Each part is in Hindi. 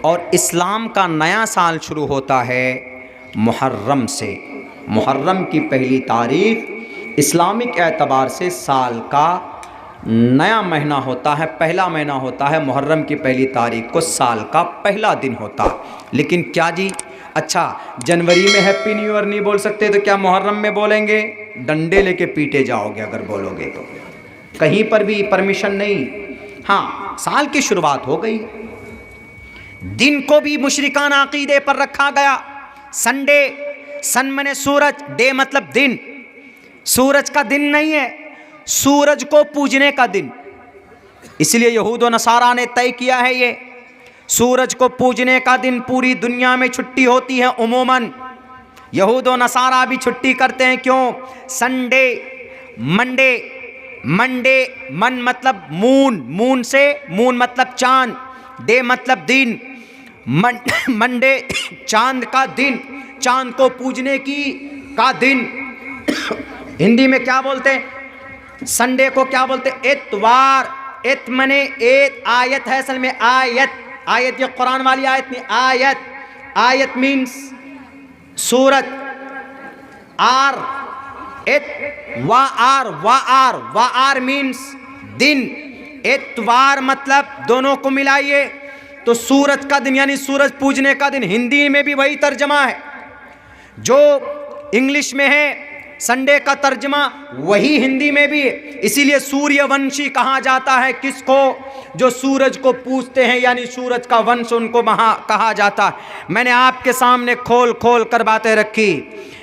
और इस्लाम का नया साल शुरू होता है मुहर्रम से। मुहर्रम की पहली तारीख इस्लामिक एतबार से साल का नया महीना होता है, पहला महीना होता है। मुहर्रम की पहली तारीख को साल का पहला दिन होता। लेकिन क्या जी, अच्छा जनवरी में हैप्पी न्यू ईयर नहीं बोल सकते तो क्या मुहर्रम में बोलेंगे? डंडे लेके पीटे जाओगे अगर बोलोगे तो। कहीं पर भी परमिशन नहीं। हाँ, साल की शुरुआत हो गई, दिन को भी मुशरिकाना अकीदे पर रखा गया। संडे, सन मने सूरज, डे मतलब दिन। सूरज का दिन नहीं है, सूरज को पूजने का दिन। इसलिए यहूद व नसारा ने तय किया है ये सूरज को पूजने का दिन। पूरी दुनिया में छुट्टी होती है उमूमन, यहूद व नसारा भी छुट्टी करते हैं। क्यों? संडे, मंडे, मंडे मन मतलब मून, मून से मून मतलब चांद, डे मतलब दिन, मंडे चांद का दिन, चांद को पूजने की का दिन। हिंदी में क्या बोलते हैं? संडे को क्या बोलते हैं? इतवार। इत मने एक आयत है असल में, आयत। आयत ये कुरान वाली आयत नहीं, आयत। आयत मीन्स सूरत। आर, इत वा आर, वा आर, वा आर मीन्स दिन। इतवार मतलब दोनों को मिलाइए तो सूरज का दिन यानी सूरज पूजने का दिन। हिंदी में भी वही तर्जमा है जो इंग्लिश में है, संडे का तर्जमा वही हिंदी में भी है। इसीलिए सूर्यवंशी कहा जाता है किसको? जो सूरज को पूजते हैं, यानी सूरज का वंश उनको कहा जाता है। मैंने आपके सामने खोल खोल कर बातें रखी।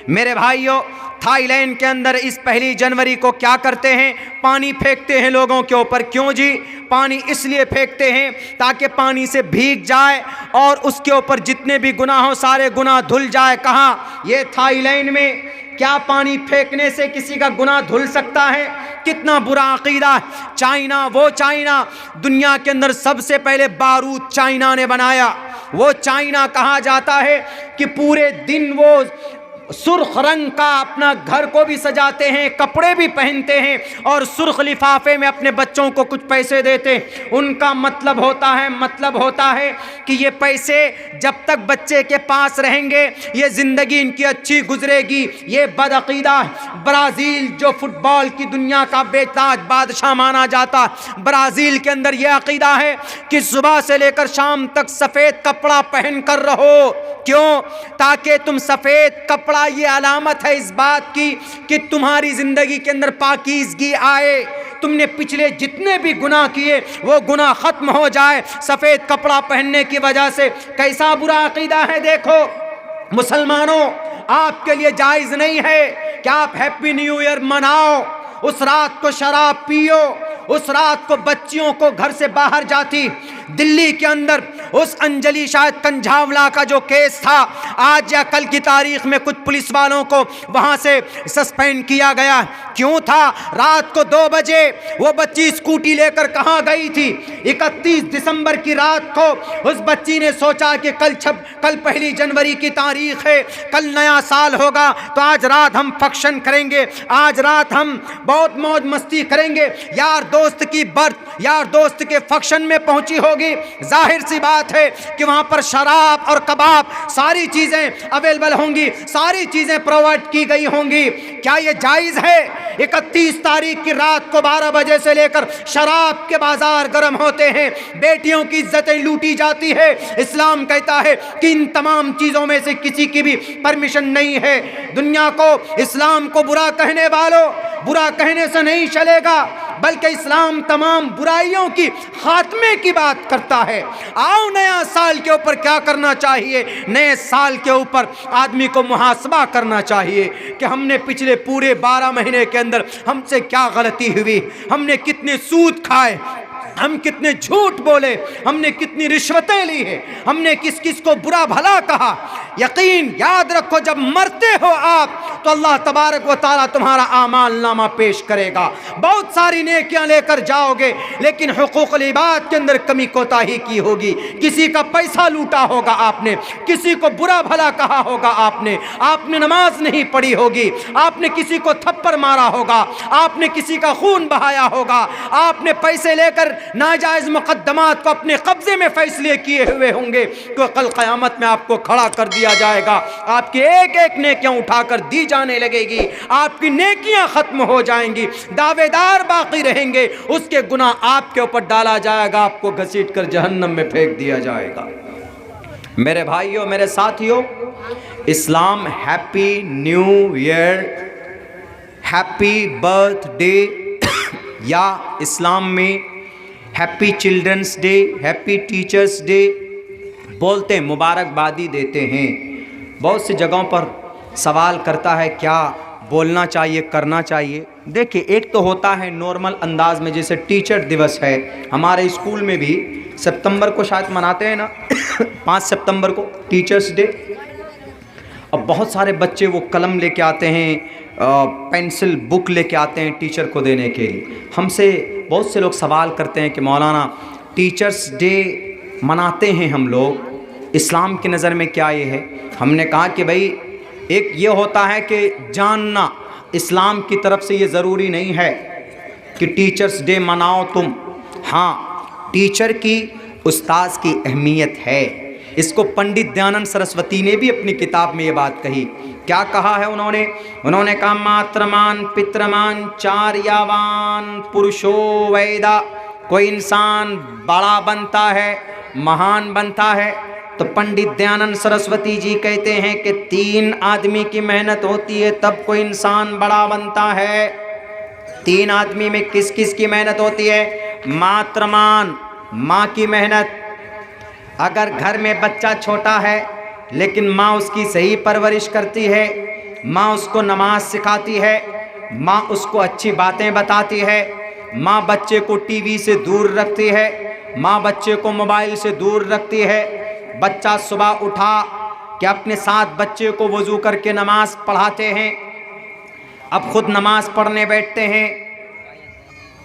मेरे भाइयों, थाईलैंड के अंदर इस पहली जनवरी को क्या करते हैं? पानी फेंकते हैं लोगों के ऊपर। क्यों जी? पानी इसलिए फेंकते हैं ताकि पानी से भीग जाए और उसके ऊपर जितने भी गुनाह हो सारे गुनाह धुल जाए। कहाँ? ये थाईलैंड में। क्या पानी फेंकने से किसी का गुनाह धुल सकता है? कितना बुरा अकीदा है। चाइना, वो चाइना दुनिया के अंदर सबसे पहले बारूद चाइना ने बनाया। वो चाइना कहा जाता है कि पूरे दिन वो सुर्ख रंग का अपना घर को भी सजाते हैं, कपड़े भी पहनते हैं और सुर्ख लिफाफे में अपने बच्चों को कुछ पैसे देते हैं। उनका मतलब होता है कि ये पैसे जब तक बच्चे के पास रहेंगे ये ज़िंदगी इनकी अच्छी गुजरेगी। ये बदअकीदा है। ब्राज़ील जो फुटबॉल की दुनिया का बेताज बादशाह माना जाता, ब्राज़ील के अंदर यह अकीदा है कि सुबह से लेकर शाम तक सफ़ेद कपड़ा पहन कर रहो। क्यों? ताकि तुम सफ़ेद कपड़ा, ये अलामत है इस बात की कि तुम्हारी जिंदगी के अंदर पाकीज़गी आए, तुमने पिछले जितने भी गुनाह किए वो गुनाह खत्म हो जाए सफ़ेद कपड़ा पहनने की वजह से। कैसा बुरा अकीदा है। देखो मुसलमानों, आपके लिए जायज़ नहीं है कि आप हैप्पी न्यू ईयर मनाओ, उस रात को शराब पियो, उस रात को बच्चियों को घर से बाहर जाती। दिल्ली के अंदर उस अंजलि शायद कंझावला का जो केस था, आज या कल की तारीख में कुछ पुलिस वालों को वहां से सस्पेंड किया गया। क्यों था? रात को 2 बजे वो बच्ची स्कूटी लेकर कहां गई थी? 31 दिसंबर की रात को उस बच्ची ने सोचा कि कल पहली जनवरी की तारीख है, कल नया साल होगा, तो आज रात हम फंक्शन करेंगे, आज रात हम बहुत मौज मस्ती करेंगे। यार दोस्त की बर्थ, यार दोस्त के फंक्शन में पहुंची होगी। जाहिर सी बात है कि वहां पर शराब और कबाब सारी चीजें अवेलेबल होंगी, सारी चीजें प्रोवाइड की गई होंगी। क्या ये जायज है? 31 तारीख की रात को 12 बजे से लेकर शराब के बाजार गर्म होते हैं, बेटियों की इज्जतें लूटी जाती है। इस्लाम कहता है कि इन तमाम चीजों में से किसी की भी परमिशन नहीं है। दुनिया को, इस्लाम को बुरा कहने वालों, बुरा कहने से नहीं चलेगा, बल्कि इस्लाम तमाम बुराइयों की खात्मे की बात करता है। आओ नया साल के ऊपर क्या करना चाहिए? नए साल के ऊपर आदमी को मुहासबा करना चाहिए कि हमने पिछले पूरे 12 महीने के अंदर हमसे क्या गलती हुई, हमने कितने सूद खाए, हम कितने झूठ बोले, हमने कितनी रिश्वतें ली है, हमने किस किस को बुरा भला कहा। यकीन याद रखो, जब मरते हो आप तो अल्लाह तबारक व तआला तुम्हारा आमाल नामा पेश करेगा। बहुत सारी नेकियां लेकर जाओगे, लेकिन हुकूकुल इबाद के अंदर कमी कोताही की होगी। किसी का पैसा लूटा होगा आपने, किसी को बुरा भला कहा होगा आपने नमाज नहीं पढ़ी होगी, आपने किसी को थप्पड़ मारा होगा, आपने किसी का खून बहाया होगा, आपने पैसे लेकर नाजायज़ मुकद्दमात को अपने कब्जे में फैसले किए हुए होंगे। तो कल क़यामत में आपको खड़ा कर दिया जाएगा, आपकी एक एक नेकियां उठाकर दी जाने लगेगी, आपकी नेकियां खत्म हो जाएंगी, दावेदार बाकी रहेंगे, उसके गुनाह आपके ऊपर डाला जाएगा, आपको घसीट कर जहन्नम में फेंक दिया जाएगा। मेरे भाइयों, मेरे साथियों, इस्लाम happy new year, happy birthday या इस्लाम में happy children's day, happy teachers day बोलते हैं, मुबारकबादी देते हैं। बहुत सी जगहों पर सवाल करता है क्या बोलना चाहिए, करना चाहिए। देखिए, एक तो होता है नॉर्मल अंदाज में, जैसे टीचर दिवस है, हमारे स्कूल में भी सितंबर को शायद मनाते हैं ना 5 सितंबर को टीचर्स डे। अब बहुत सारे बच्चे वो कलम लेके आते हैं, पेंसिल बुक लेके आते हैं टीचर को देने के लिए। हमसे बहुत से लोग सवाल करते हैं कि मौलाना टीचर्स डे मनाते हैं हम लोग, इस्लाम की नज़र में क्या ये है? हमने कहा कि भाई एक ये होता है कि जानना, इस्लाम की तरफ से ये ज़रूरी नहीं है कि टीचर्स डे मनाओ तुम। हाँ, टीचर की, उस्ताद की अहमियत है। इसको पंडित दयानंद सरस्वती ने भी अपनी किताब में ये बात कही। क्या कहा है उन्होंने कहा मात्रमान पित्रमान चार्यावान पुरुषो वैदा। कोई इंसान बड़ा बनता है, महान बनता है, तो पंडित दयानंद सरस्वती जी कहते हैं कि 3 आदमी की मेहनत होती है तब कोई इंसान बड़ा बनता है। 3 आदमी में किस किस की मेहनत होती है? मात्रमान, माँ की मेहनत। अगर घर में बच्चा छोटा है लेकिन माँ उसकी सही परवरिश करती है, माँ उसको नमाज सिखाती है, माँ उसको अच्छी बातें बताती है, माँ बच्चे को टीवी से दूर रखती है, माँ बच्चे को मोबाइल से दूर रखती है। बच्चा सुबह उठा कि अपने साथ बच्चे को वज़ू करके नमाज पढ़ाते हैं, अब खुद नमाज पढ़ने बैठते हैं।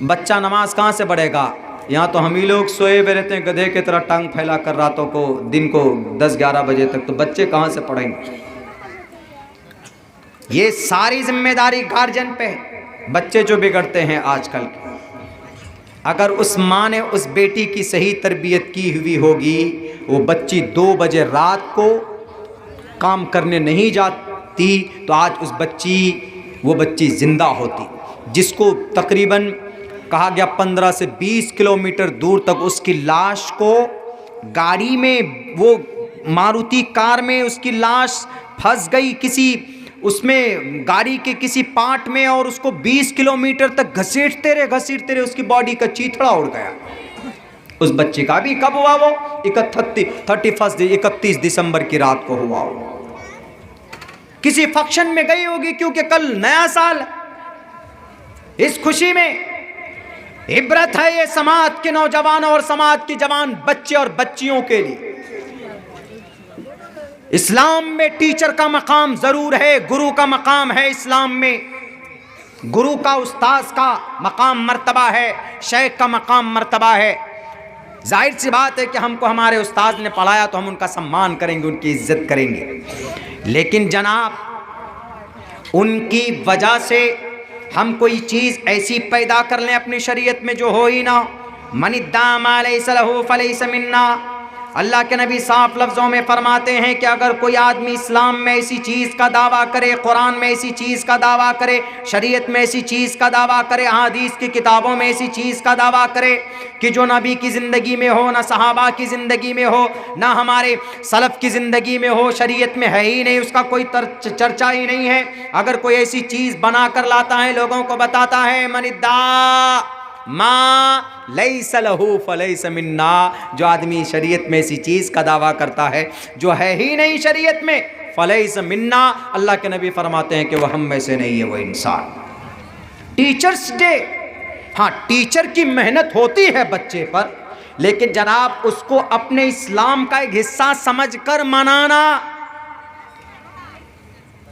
बच्चा नमाज कहाँ से पढ़ेगा? यहाँ तो हम ही लोग सोए हुए रहते हैं गधे की तरह टांग फैला कर रातों को, दिन को 10-11 बजे तक, तो बच्चे कहाँ से पढ़ेंगे? ये सारी जिम्मेदारी गार्जियन पे है। बच्चे जो बिगड़ते हैं आजकल, अगर उस माँ ने उस बेटी की सही तरबियत की हुई होगी, वो बच्ची 2 बजे रात को काम करने नहीं जाती तो आज वो बच्ची ज़िंदा होती। जिसको तकरीबन कहा गया 15 से 20 किलोमीटर दूर तक उसकी लाश को गाड़ी में, वो मारुति कार में उसकी लाश फंस गई किसी उसमें गाड़ी के किसी पार्ट में, और उसको 20 किलोमीटर तक घसीटते रहे उसकी बॉडी का चीथड़ा उड़ गया। उस बच्चे का भी कब हुआ? वो 31 दिसंबर की रात को हुआ। वो किसी फंक्शन में गई होगी क्योंकि कल नया साल। इस खुशी में इबरत है ये समाज के नौजवानों और समाज की जवान बच्चे और बच्चियों के लिए। इस्लाम में टीचर का मकाम जरूर है, गुरु का मकाम है। इस्लाम में गुरु का, उस्ताद का मकाम मर्तबा है, शेख का मकाम मर्तबा है। जाहिर सी बात है कि हमको हमारे उस्ताद ने पढ़ाया तो हम उनका सम्मान करेंगे, उनकी इज्जत करेंगे, लेकिन जनाब उनकी वजह से हम कोई चीज़ ऐसी पैदा कर लें अपनी शरीयत में जो हो ही ना। मनिद्दामा लैसा लहू फलैसा मिन्ना। अल्लाह के नबी साफ लफ्ज़ों में फरमाते हैं कि अगर कोई आदमी इस्लाम में ऐसी चीज़ का दावा करे, कुरान में ऐसी चीज़ का दावा करे, शरीयत में ऐसी चीज़ का दावा करे, हदीस की किताबों में ऐसी चीज़ का दावा करे कि जो नबी की ज़िंदगी में हो, ना सहाबा की ज़िंदगी में हो, ना हमारे सलफ़ की ज़िंदगी में हो, शरीयत में है ही नहीं, उसका कोई चर्चा ही नहीं है, अगर कोई ऐसी चीज़ बना कर लाता है, लोगों को बताता है, मनिद्दा मा लैसा लहू फलैसा मिन्ना, जो आदमी शरीयत में ऐसी चीज़ का दावा करता है जो है ही नहीं शरीयत में, फलैसा मिन्ना, अल्लाह के नबी फरमाते हैं कि वह हम में से नहीं है वो इंसान। टीचर्स डे, हाँ टीचर की मेहनत होती है बच्चे पर, लेकिन जनाब उसको अपने इस्लाम का एक हिस्सा समझकर मनाना।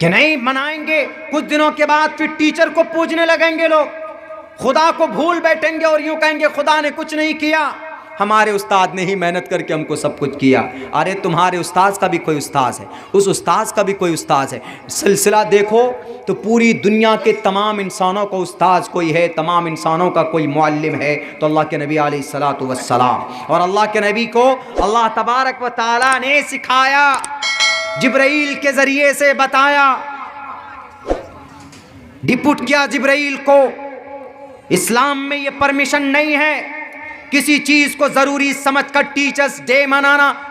कि नहीं मनाएंगे, कुछ दिनों के बाद फिर टीचर को पूजने लगेंगे लोग, खुदा को भूल बैठेंगे और यूं कहेंगे खुदा ने कुछ नहीं किया, हमारे उस्ताद ने ही मेहनत करके हमको सब कुछ किया। अरे तुम्हारे उस्ताद का भी कोई उस्ताद है, उस उस्ताद का भी कोई उस्ताद है। सिलसिला देखो तो पूरी दुनिया के तमाम इंसानों को उस्ताद कोई है, तमाम इंसानों का कोई मुअल्लिम है तो अल्लाह के नबी अलैहिस्सलातु वस्सलाम। और अल्लाह के नबी को अल्लाह तबारक व तआला ने सिखाया, जिब्राइल के ज़रिए से बताया, डिपुट किया जिब्राइल को। इस्लाम में ये परमिशन नहीं है किसी चीज़ को ज़रूरी समझकर टीचर्स डे मनाना,